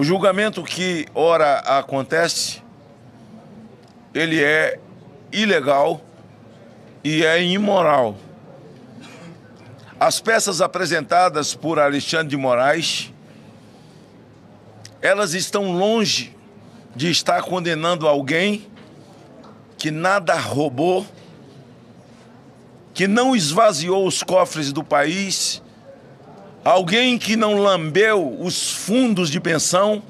O julgamento que ora acontece, ele é ilegal e é imoral. As peças apresentadas por Alexandre de Moraes, elas estão longe de estar condenando alguém que nada roubou, que não esvaziou os cofres do país, alguém que não lambeu os fundos de pensão,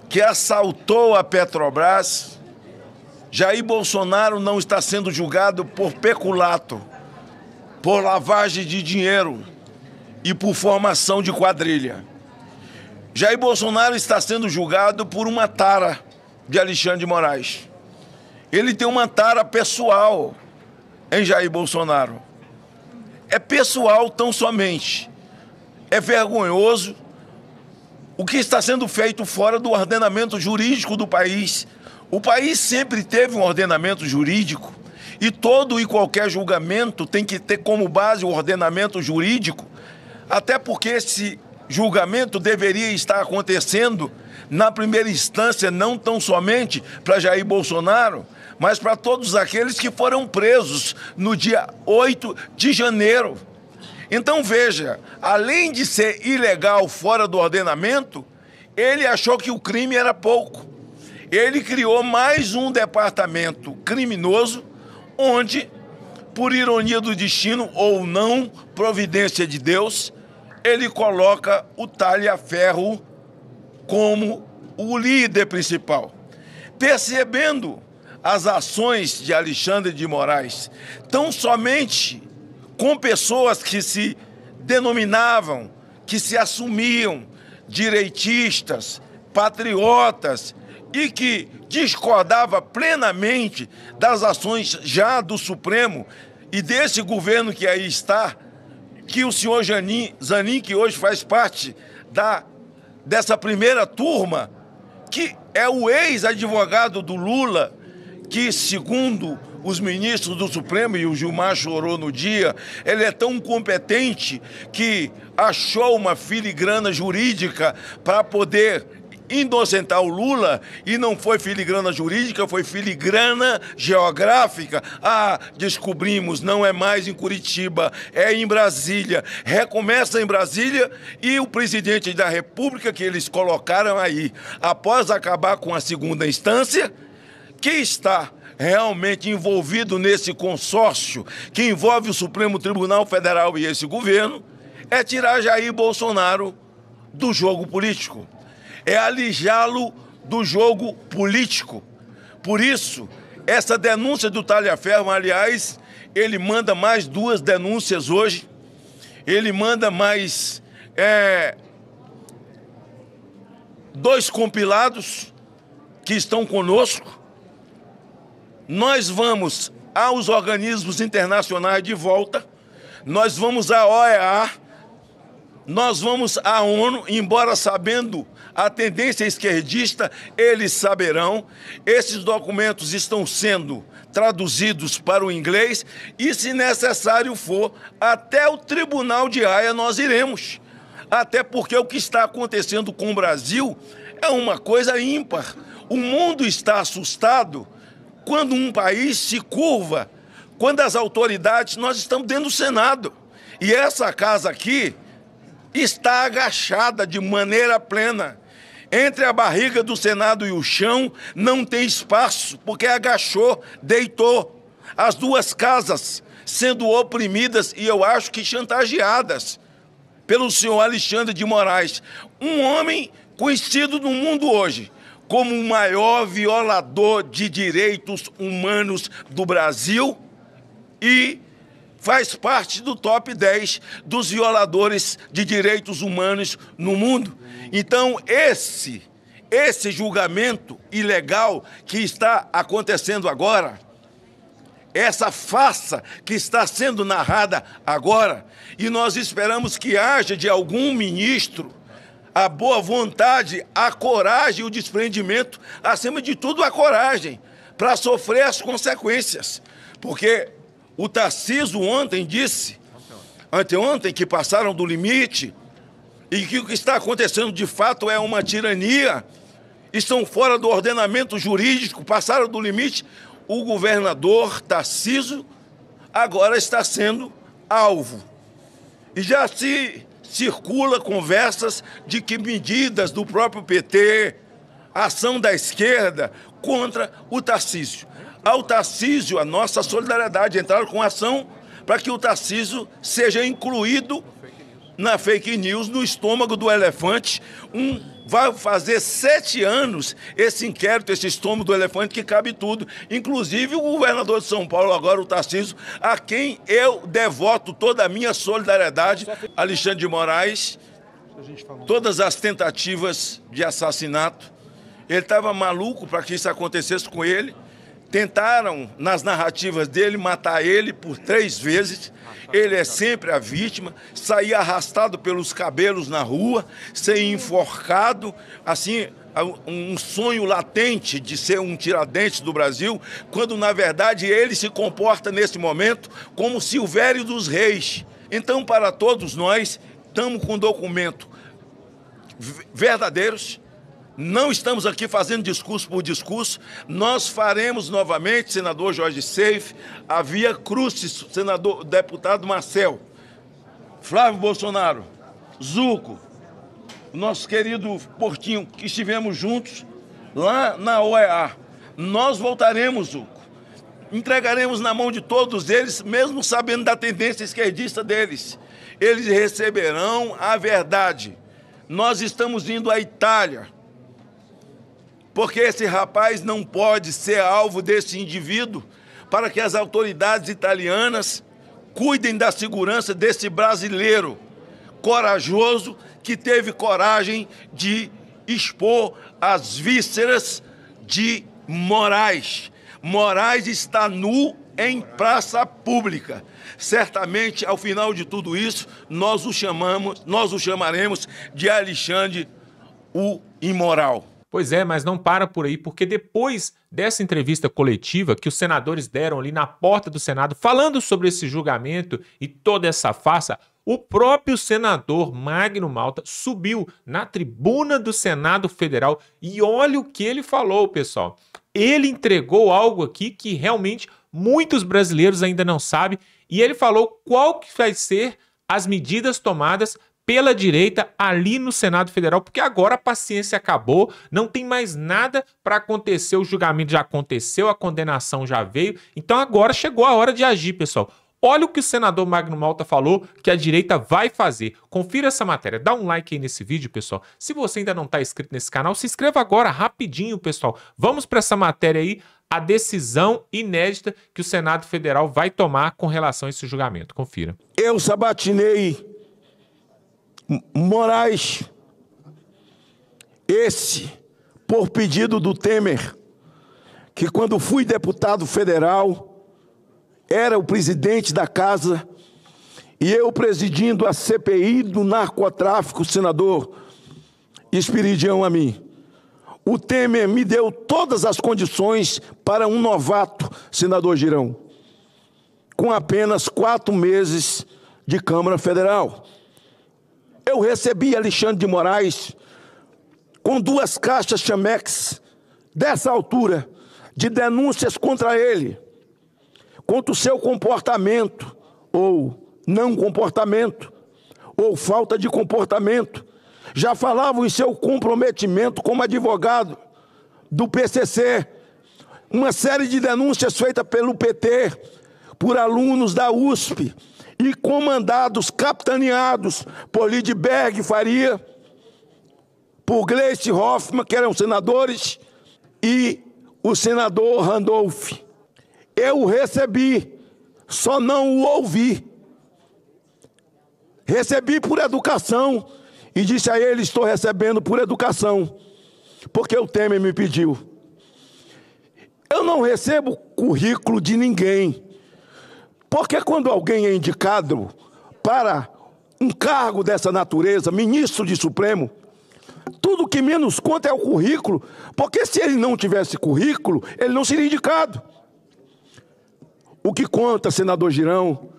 que assaltou a Petrobras. Jair Bolsonaro não está sendo julgado por peculato, por lavagem de dinheiro e por formação de quadrilha. Jair Bolsonaro está sendo julgado por uma tara de Alexandre de Moraes. Ele tem uma tara pessoal em Jair Bolsonaro. É pessoal tão somente. É vergonhoso o que está sendo feito fora do ordenamento jurídico do país. O país sempre teve um ordenamento jurídico e todo e qualquer julgamento tem que ter como base o ordenamento jurídico, até porque esse julgamento deveria estar acontecendo na primeira instância, não tão somente para Jair Bolsonaro, mas para todos aqueles que foram presos no dia 8 de janeiro. Então veja, além de ser ilegal fora do ordenamento, ele achou que o crime era pouco. Ele criou mais um departamento criminoso, onde, por ironia do destino ou não, providência de Deus, ele coloca o talha-ferro como o líder principal. Percebendo as ações de Alexandre de Moraes, tão somente com pessoas que se denominavam, que se assumiam direitistas, patriotas e que discordava plenamente das ações já do Supremo e desse governo que aí está, que o senhor Zanin, que hoje faz parte dessa primeira turma, que é o ex-advogado do Lula, que, segundo os ministros do Supremo, e o Gilmar chorou no dia, ele é tão competente que achou uma filigrana jurídica para poder inocentar o Lula, e não foi filigrana jurídica, foi filigrana geográfica. Ah, descobrimos, não é mais em Curitiba, é em Brasília. Recomeça em Brasília e o presidente da República que eles colocaram aí, após acabar com a segunda instância, que está realmente envolvido nesse consórcio que envolve o Supremo Tribunal Federal e esse governo, é tirar Jair Bolsonaro do jogo político. É alijá-lo do jogo político. Por isso, essa denúncia do talha-ferro, aliás, ele manda mais 2 denúncias hoje, ele manda mais 2 compilados que estão conosco. Nós vamos aos organismos internacionais de volta, nós vamos à OEA, nós vamos à ONU, embora sabendo a tendência esquerdista, eles saberão. Esses documentos estão sendo traduzidos para o inglês e, se necessário for, até o Tribunal de Haia nós iremos. Até porque o que está acontecendo com o Brasil é uma coisa ímpar. O mundo está assustado quando um país se curva, quando as autoridades, nós estamos dentro do Senado, e essa casa aqui está agachada de maneira plena. Entre a barriga do Senado e o chão não tem espaço, porque agachou, deitou. As 2 casas sendo oprimidas e eu acho que chantageadas pelo senhor Alexandre de Moraes, um homem conhecido no mundo hoje como o maior violador de direitos humanos do Brasil e faz parte do top 10 dos violadores de direitos humanos no mundo. Então, esse julgamento ilegal que está acontecendo agora, essa farsa que está sendo narrada agora, e nós esperamos que haja de algum ministro a boa vontade, a coragem e o desprendimento, acima de tudo a coragem, para sofrer as consequências. Porque o Tarcísio ontem disse, anteontem, que passaram do limite, e que o que está acontecendo de fato é uma tirania, estão fora do ordenamento jurídico, passaram do limite, o governador Tarcísio agora está sendo alvo. E já se circula conversas de que medidas do próprio PT, ação da esquerda contra o Tarcísio. Ao Tarcísio, a nossa solidariedade, entraram com ação para que o Tarcísio seja incluído na fake news, no estômago do elefante. Vai fazer 7 anos esse inquérito, esse estômago do elefante, que cabe tudo. Inclusive o governador de São Paulo, agora o Tarcísio, a quem eu devoto toda a minha solidariedade, Alexandre de Moraes, todas as tentativas de assassinato. Ele estava maluco para que isso acontecesse com ele. Tentaram, nas narrativas dele, matar ele por 3 vezes. Ele é sempre a vítima, saía arrastado pelos cabelos na rua, ser enforcado, assim, um sonho latente de ser um Tiradentes do Brasil, quando, na verdade, ele se comporta, nesse momento, como Silvério dos Reis. Então, para todos nós, estamos com documentos verdadeiros. Não estamos aqui fazendo discurso por discurso. Nós faremos novamente, senador Jorge Seif, a via crucis, senador, deputado Marcel, Flávio Bolsonaro, Zuco, nosso querido Portinho, que estivemos juntos lá na OEA. Nós voltaremos, Zuco. Entregaremos na mão de todos eles, mesmo sabendo da tendência esquerdista deles. Eles receberão a verdade. Nós estamos indo à Itália, porque esse rapaz não pode ser alvo desse indivíduo, para que as autoridades italianas cuidem da segurança desse brasileiro corajoso que teve coragem de expor as vísceras de Moraes. Moraes está nu em praça pública. Certamente, ao final de tudo isso, nós o chamaremos de Alexandre o Imoral. Pois é, mas não para por aí, porque depois dessa entrevista coletiva que os senadores deram ali na porta do Senado, falando sobre esse julgamento e toda essa farsa, o próprio senador Magno Malta subiu na tribuna do Senado Federal e olha o que ele falou, pessoal. Ele entregou algo aqui que realmente muitos brasileiros ainda não sabem e ele falou qual que vai ser as medidas tomadas pela direita ali no Senado Federal, porque agora a paciência acabou, não tem mais nada para acontecer, o julgamento já aconteceu, a condenação já veio, então agora chegou a hora de agir, pessoal. Olha o que o senador Magno Malta falou que a direita vai fazer. Confira essa matéria, dá um like aí nesse vídeo, pessoal. Se você ainda não está inscrito nesse canal, se inscreva agora, rapidinho, pessoal. Vamos para essa matéria aí, a decisão inédita que o Senado Federal vai tomar com relação a esse julgamento. Confira. Eu sabatinei Moraes, esse, por pedido do Temer, que quando fui deputado federal, era o presidente da casa, e eu presidindo a CPI do narcotráfico, senador Esperidião a mim. O Temer me deu todas as condições para um novato, senador Girão, com apenas 4 meses de Câmara Federal. Eu recebi Alexandre de Moraes com 2 caixas Chamex dessa altura de denúncias contra ele, contra o seu comportamento, ou não comportamento, ou falta de comportamento. Já falavam em seu comprometimento como advogado do PCC, uma série de denúncias feitas pelo PT, por alunos da USP, e comandados, capitaneados por Lidberg Faria, por Gleice Hoffmann, que eram senadores, e o senador Randolph. Eu o recebi, só não o ouvi. Recebi por educação e disse a ele: estou recebendo por educação, porque o Temer me pediu. Eu não recebo currículo de ninguém. Porque quando alguém é indicado para um cargo dessa natureza, ministro de Supremo, tudo que menos conta é o currículo, porque se ele não tivesse currículo, ele não seria indicado. O que conta, senador Girão,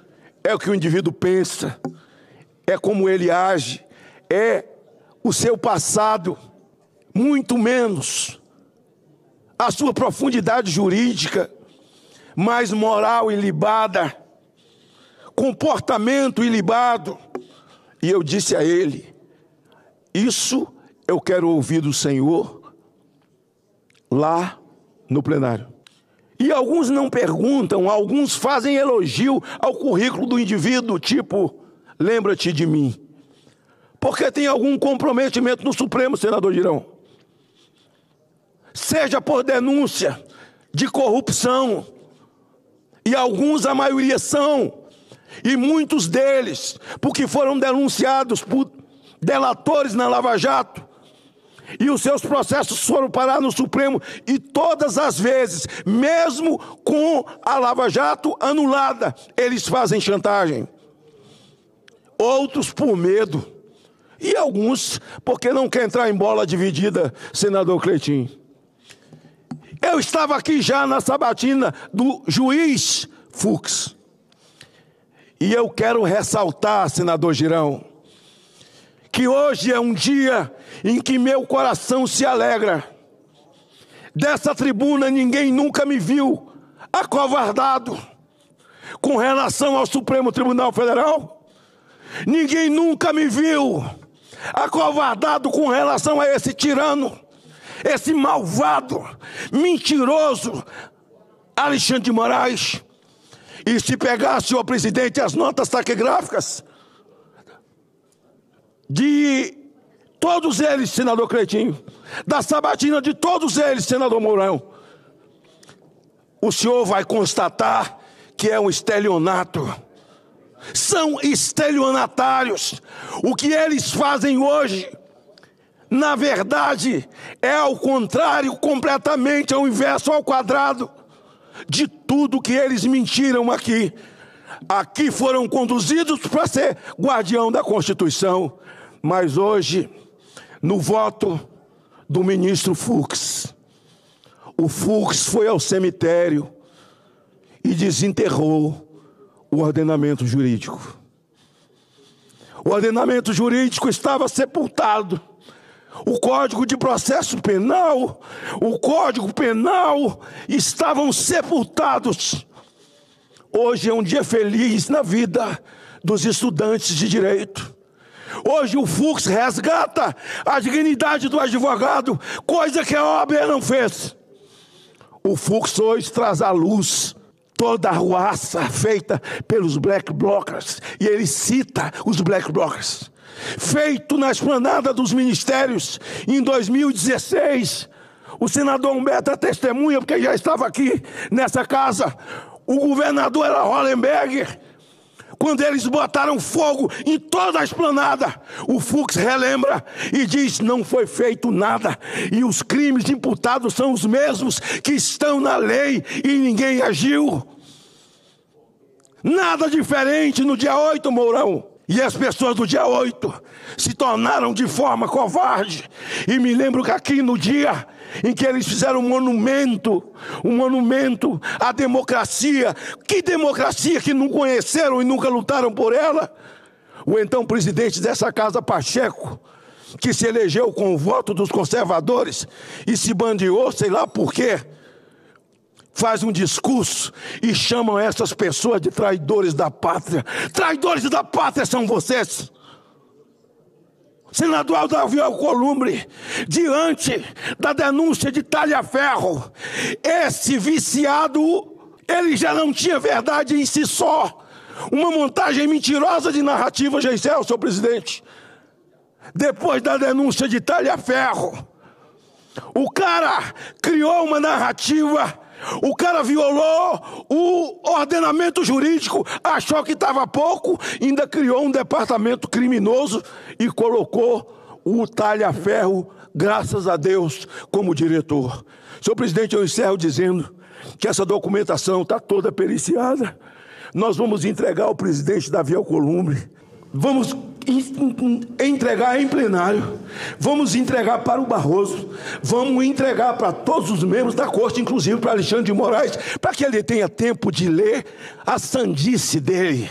é o que o indivíduo pensa, é como ele age, é o seu passado, muito menos a sua profundidade jurídica, mas moral ilibada, comportamento ilibado. E eu disse a ele: isso eu quero ouvir do Senhor lá no plenário. E alguns não perguntam, alguns fazem elogio ao currículo do indivíduo, tipo, lembra-te de mim. Porque tem algum comprometimento no Supremo, senador Girão. Seja por denúncia de corrupção, e alguns, a maioria são, e muitos deles, porque foram denunciados por delatores na Lava Jato, e os seus processos foram parar no Supremo, e todas as vezes, mesmo com a Lava Jato anulada, eles fazem chantagem. Outros por medo, e alguns porque não quer entrar em bola dividida, senador Cleitinho. Eu estava aqui já na sabatina do juiz Fux, e eu quero ressaltar, senador Girão, que hoje é um dia em que meu coração se alegra. Dessa tribuna ninguém nunca me viu acovardado com relação ao Supremo Tribunal Federal. Ninguém nunca me viu acovardado com relação a esse tirano, esse malvado, mentiroso Alexandre de Moraes. E se pegasse, senhor presidente, as notas taquigráficas de todos eles, senador Cleitinho, da sabatina de todos eles, senador Mourão, o senhor vai constatar que é um estelionato. São estelionatários. O que eles fazem hoje, na verdade, é ao contrário, completamente ao inverso, ao quadrado, de tudo que eles mentiram aqui. Aqui foram conduzidos para ser guardião da Constituição, mas hoje, no voto do ministro Fux, o Fux foi ao cemitério e desenterrou o ordenamento jurídico. O ordenamento jurídico estava sepultado. O Código de Processo Penal, o Código Penal estavam sepultados. Hoje é um dia feliz na vida dos estudantes de direito. Hoje o Fux resgata a dignidade do advogado, coisa que a OAB não fez. O Fux hoje traz à luz toda a arruaça feita pelos black blockers, e ele cita os black blockers, feito na esplanada dos ministérios em 2016. O senador Humberto é testemunha, porque já estava aqui nessa casa. O governador era Hollenberger. Quando eles botaram fogo em toda a esplanada, o Fux relembra e diz: não foi feito nada, e os crimes imputados são os mesmos que estão na lei e ninguém agiu. Nada diferente no dia 8, Mourão. E as pessoas do dia 8 se tornaram de forma covarde. E me lembro que aqui no dia em que eles fizeram um monumento à democracia. Que democracia que não conheceram e nunca lutaram por ela? O então presidente dessa casa, Pacheco, que se elegeu com o voto dos conservadores e se bandeou, sei lá por quê, faz um discurso e chamam essas pessoas de traidores da pátria. Traidores da pátria são vocês. Senador Davi Alcolumbre, diante da denúncia de talha-ferro, esse viciado, ele já não tinha verdade em si só. Uma montagem mentirosa de narrativa, Geisel, senhor presidente. Depois da denúncia de talha-ferro, o cara criou uma narrativa. O cara violou o ordenamento jurídico, achou que estava pouco, ainda criou um departamento criminoso e colocou o talha-ferro, graças a Deus, como diretor. Senhor presidente, eu encerro dizendo que essa documentação está toda periciada. Nós vamos entregar ao presidente Davi Alcolumbre. Vamos entregar em plenário, vamos entregar para o Barroso, vamos entregar para todos os membros da corte, inclusive para Alexandre de Moraes, para que ele tenha tempo de ler a sandice dele,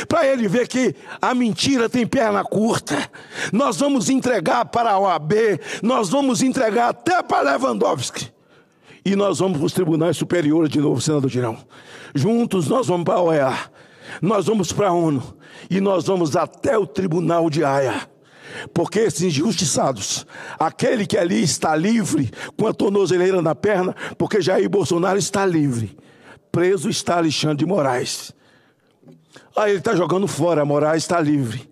para ele ver que a mentira tem perna curta. Nós vamos entregar para a OAB, nós vamos entregar até para Lewandowski, e nós vamos para os tribunais superiores de novo, senador Girão. Juntos nós vamos para a OEA, nós vamos para a ONU, e nós vamos até o Tribunal de Haia. Porque esses injustiçados, aquele que ali está livre, com a tornozeleira na perna, porque Jair Bolsonaro está livre, preso está Alexandre de Moraes. Aí ele está jogando fora, Moraes está livre,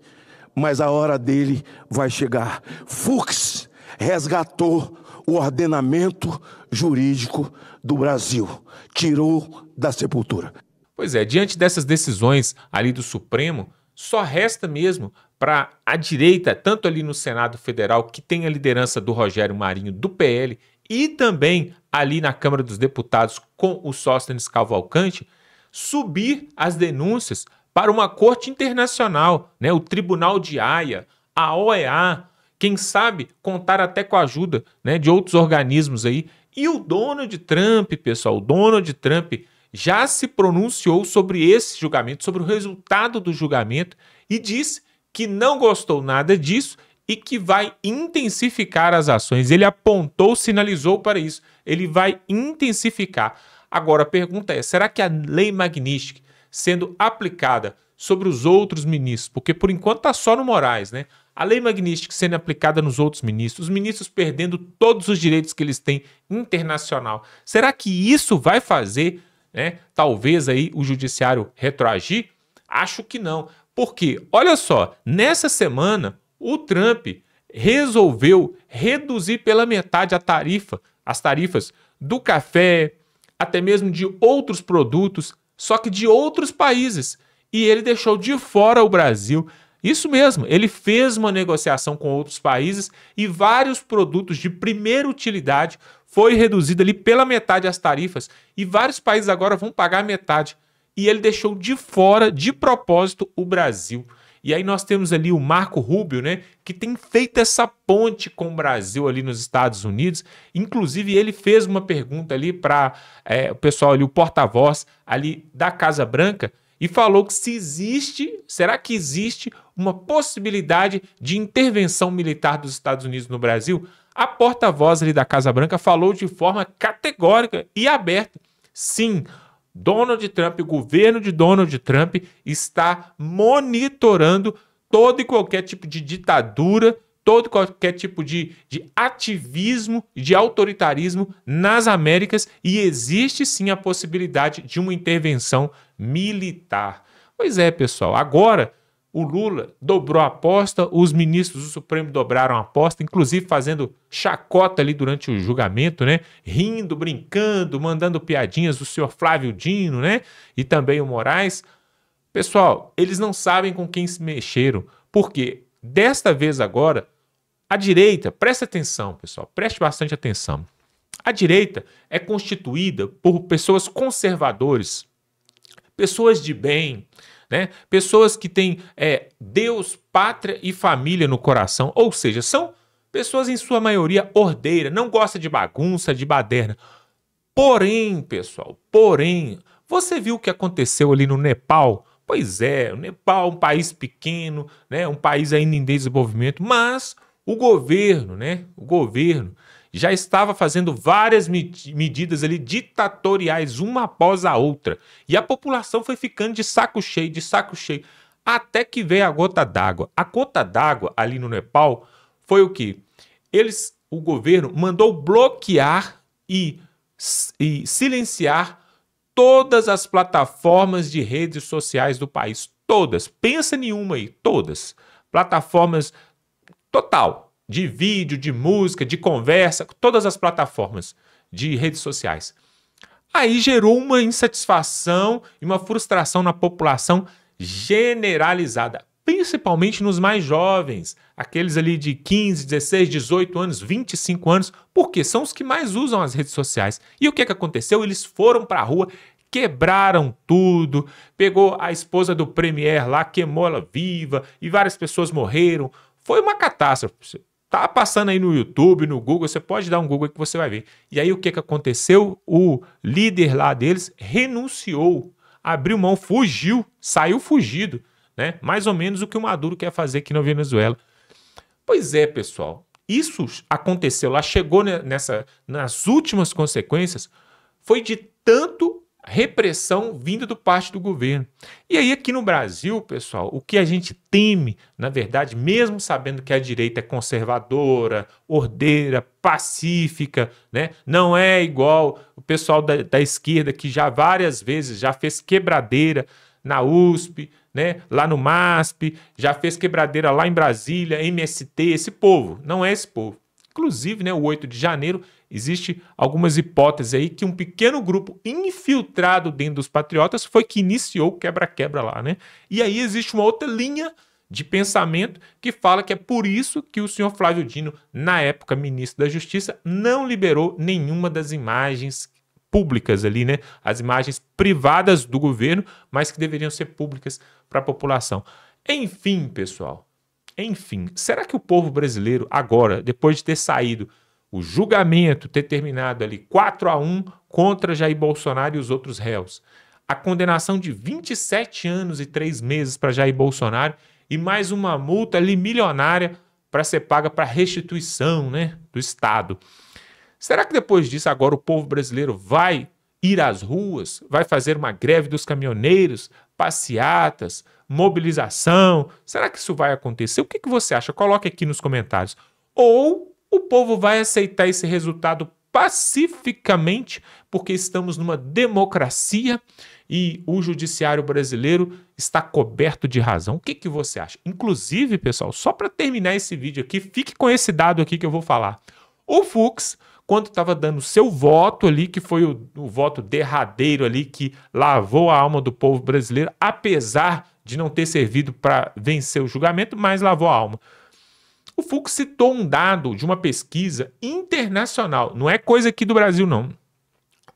mas a hora dele vai chegar. Fux resgatou o ordenamento jurídico do Brasil, tirou da sepultura. Pois é, diante dessas decisões ali do Supremo, só resta mesmo para a direita, tanto ali no Senado Federal, que tem a liderança do Rogério Marinho, do PL, e também ali na Câmara dos Deputados com o Sóstenes Cavalcante, subir as denúncias para uma corte internacional, né? O Tribunal de Haia, a OEA, quem sabe contar até com a ajuda, né, de outros organismos aí. E o Donald Trump, pessoal, o Donald Trump já se pronunciou sobre esse julgamento, sobre o resultado do julgamento, e disse que não gostou nada disso e que vai intensificar as ações. Ele apontou, sinalizou para isso. Ele vai intensificar. Agora a pergunta é, será que a Lei Magnitsky, sendo aplicada sobre os outros ministros, porque por enquanto está só no Moraes, né? A Lei Magnitsky sendo aplicada nos outros ministros, os ministros perdendo todos os direitos que eles têm internacional, será que isso vai fazer, né, talvez aí o judiciário retroagir? Acho que não. Porque, olha só, nessa semana o Trump resolveu reduzir pela metade as tarifas do café, até mesmo de outros produtos, só que de outros países. E ele deixou de fora o Brasil. Isso mesmo, ele fez uma negociação com outros países e vários produtos de primeira utilidade foi reduzido ali pela metade as tarifas e vários países agora vão pagar a metade. E ele deixou de fora, de propósito, o Brasil. E aí nós temos ali o Marco Rubio, né, que tem feito essa ponte com o Brasil ali nos Estados Unidos. Inclusive, ele fez uma pergunta ali para o pessoal ali, o porta-voz ali da Casa Branca, e falou que será que existe uma possibilidade de intervenção militar dos Estados Unidos no Brasil? A porta-voz ali da Casa Branca falou de forma categórica e aberta. Sim, Donald Trump, o governo de Donald Trump está monitorando todo e qualquer tipo de ditadura, todo e qualquer tipo de ativismo, de autoritarismo nas Américas, e existe sim a possibilidade de uma intervenção militar. Pois é, pessoal, agora o Lula dobrou a aposta, os ministros do Supremo dobraram a aposta, inclusive fazendo chacota ali durante o julgamento, né? Rindo, brincando, mandando piadinhas do senhor Flávio Dino, né? E também o Moraes. Pessoal, eles não sabem com quem se mexeram, porque desta vez agora, a direita, presta atenção, pessoal, preste bastante atenção. A direita é constituída por pessoas conservadoras, pessoas de bem, né? Pessoas que têm Deus, pátria e família no coração, ou seja, são pessoas em sua maioria ordeiras, não gostam de bagunça, de baderna. Porém, pessoal, você viu o que aconteceu ali no Nepal? Pois é, o Nepal é um país pequeno, né? Um país ainda em desenvolvimento, mas o governo, né? O governo já estava fazendo várias medidas ali ditatoriais, uma após a outra. E a população foi ficando de saco cheio, até que veio a gota d'água. A gota d'água ali no Nepal foi o quê? O governo mandou bloquear e silenciar todas as plataformas de redes sociais do país. Todas. Pensa em uma aí. Todas. Plataformas total. De vídeo, de música, de conversa, todas as plataformas de redes sociais. Aí gerou uma insatisfação e uma frustração na população generalizada, principalmente nos mais jovens, aqueles ali de 15, 16, 18 anos, 25 anos, porque são os que mais usam as redes sociais. E o que aconteceu? Eles foram para a rua quebraram tudo, pegou a esposa do premier lá, queimou ela viva e várias pessoas morreram. Foi uma catástrofe. Tá passando aí no YouTube, no Google, você pode dar um Google que você vai ver. E aí o que aconteceu? O líder lá deles renunciou, abriu mão, fugiu, saiu fugido, né? Mais ou menos o que o Maduro quer fazer aqui na Venezuela. Pois é, pessoal, isso aconteceu lá, chegou nas últimas consequências, foi de tanto repressão vinda do parte do governo. E aí aqui no Brasil, pessoal, o que a gente teme, na verdade, mesmo sabendo que a direita é conservadora, ordeira, pacífica, né? Não é igual o pessoal da esquerda que já várias vezes já fez quebradeira na USP, né? Lá no MASP, já fez quebradeira lá em Brasília, MST, esse povo, não é esse povo. Inclusive, né, o 8 de janeiro, existe algumas hipóteses aí que um pequeno grupo infiltrado dentro dos patriotas foi que iniciou o quebra-quebra lá, né? E aí existe uma outra linha de pensamento que fala que é por isso que o senhor Flávio Dino, na época ministro da Justiça, não liberou nenhuma das imagens públicas ali, né? As imagens privadas do governo, mas que deveriam ser públicas para a população. Enfim, pessoal. Enfim, será que o povo brasileiro agora, depois de ter saído o julgamento, ter terminado ali 4-1 contra Jair Bolsonaro e os outros réus, a condenação de 27 anos e 3 meses para Jair Bolsonaro e mais uma multa ali milionária para ser paga para restituição, né, do Estado. Será que depois disso agora o povo brasileiro vai ir às ruas, vai fazer uma greve dos caminhoneiros, passeatas, mobilização? Será que isso vai acontecer? O que você acha? Coloque aqui nos comentários. Ou o povo vai aceitar esse resultado pacificamente, porque estamos numa democracia e o judiciário brasileiro está coberto de razão. O que você acha? Inclusive, pessoal, só para terminar esse vídeo aqui, fique com esse dado aqui que eu vou falar. O Fux, quando estava dando seu voto ali, que foi o voto derradeiro ali, que lavou a alma do povo brasileiro, apesar de não ter servido para vencer o julgamento, mas lavou a alma. O Fux citou um dado de uma pesquisa internacional, não é coisa aqui do Brasil não,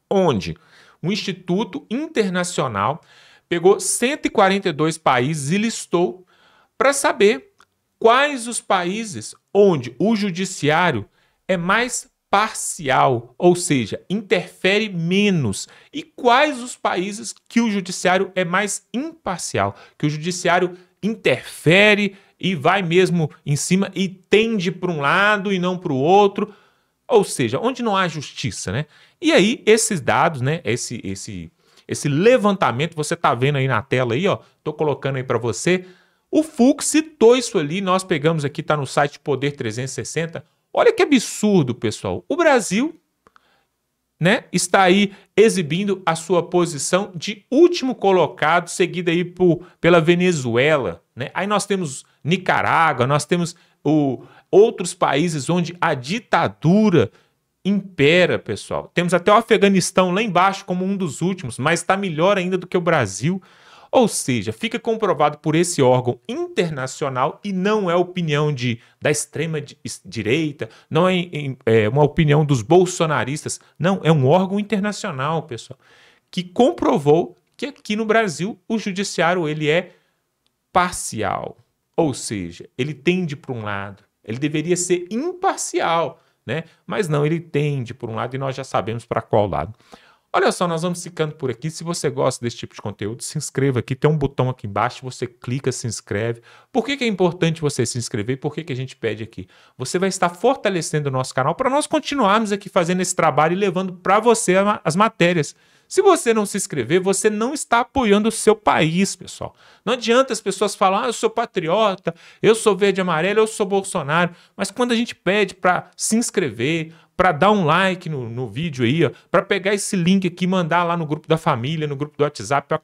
onde um instituto internacional pegou 142 países e listou para saber quais os países onde o judiciário é mais parcial, ou seja, interfere menos, e quais os países que o judiciário é mais imparcial, que o judiciário interfere e vai mesmo em cima e tende para um lado e não para o outro, ou seja, onde não há justiça, né? E aí esses dados, né, esse levantamento, você está vendo aí na tela aí, ó, tô colocando aí para você, o Fux citou isso ali, nós pegamos aqui, tá no site Poder 360. Olha que absurdo, pessoal. O Brasil, né, está aí exibindo a sua posição de último colocado, seguida aí pela Venezuela, né? Aí nós temos Nicarágua, nós temos outros países onde a ditadura impera, pessoal. Temos até o Afeganistão lá embaixo como um dos últimos, mas está melhor ainda do que o Brasil. Ou seja, fica comprovado por esse órgão internacional e não é opinião da extrema-direita, não é uma opinião dos bolsonaristas, não, é um órgão internacional, pessoal, que comprovou que aqui no Brasil o judiciário ele é parcial, ou seja, ele tende para um lado, ele deveria ser imparcial, né? Mas não, ele tende por um lado e nós já sabemos para qual lado. Olha só, nós vamos ficando por aqui. Se você gosta desse tipo de conteúdo, se inscreva aqui. Tem um botão aqui embaixo, você clica, se inscreve. Por que é importante você se inscrever? Por que a gente pede aqui? Você vai estar fortalecendo o nosso canal para nós continuarmos aqui fazendo esse trabalho e levando para você as matérias. Se você não se inscrever, você não está apoiando o seu país, pessoal. Não adianta as pessoas falarem, eu sou patriota, eu sou verde e amarelo, eu sou Bolsonaro. Mas quando a gente pede para se inscrever, para dar um like no vídeo aí, para pegar esse link aqui e mandar lá no grupo da família, no grupo do WhatsApp, para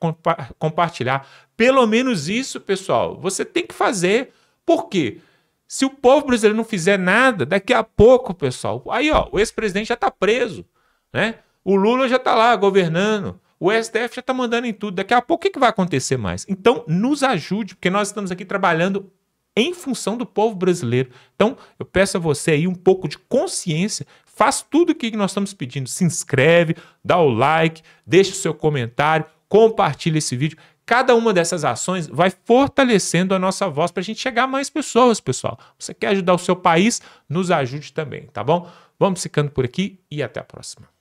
compartilhar. Pelo menos isso, pessoal, você tem que fazer. Por quê? Se o povo brasileiro não fizer nada, daqui a pouco, pessoal, aí ó, o ex-presidente já está preso, né? O Lula já está lá governando, o STF já está mandando em tudo. Daqui a pouco o que vai acontecer mais? Então, nos ajude, porque nós estamos aqui trabalhando em função do povo brasileiro. Então, eu peço a você aí um pouco de consciência, faz tudo o que nós estamos pedindo. Se inscreve, dá o like, deixa o seu comentário, compartilha esse vídeo. Cada uma dessas ações vai fortalecendo a nossa voz para a gente chegar a mais pessoas, pessoal. Você quer ajudar o seu país? Nos ajude também, tá bom? Vamos ficando por aqui e até a próxima.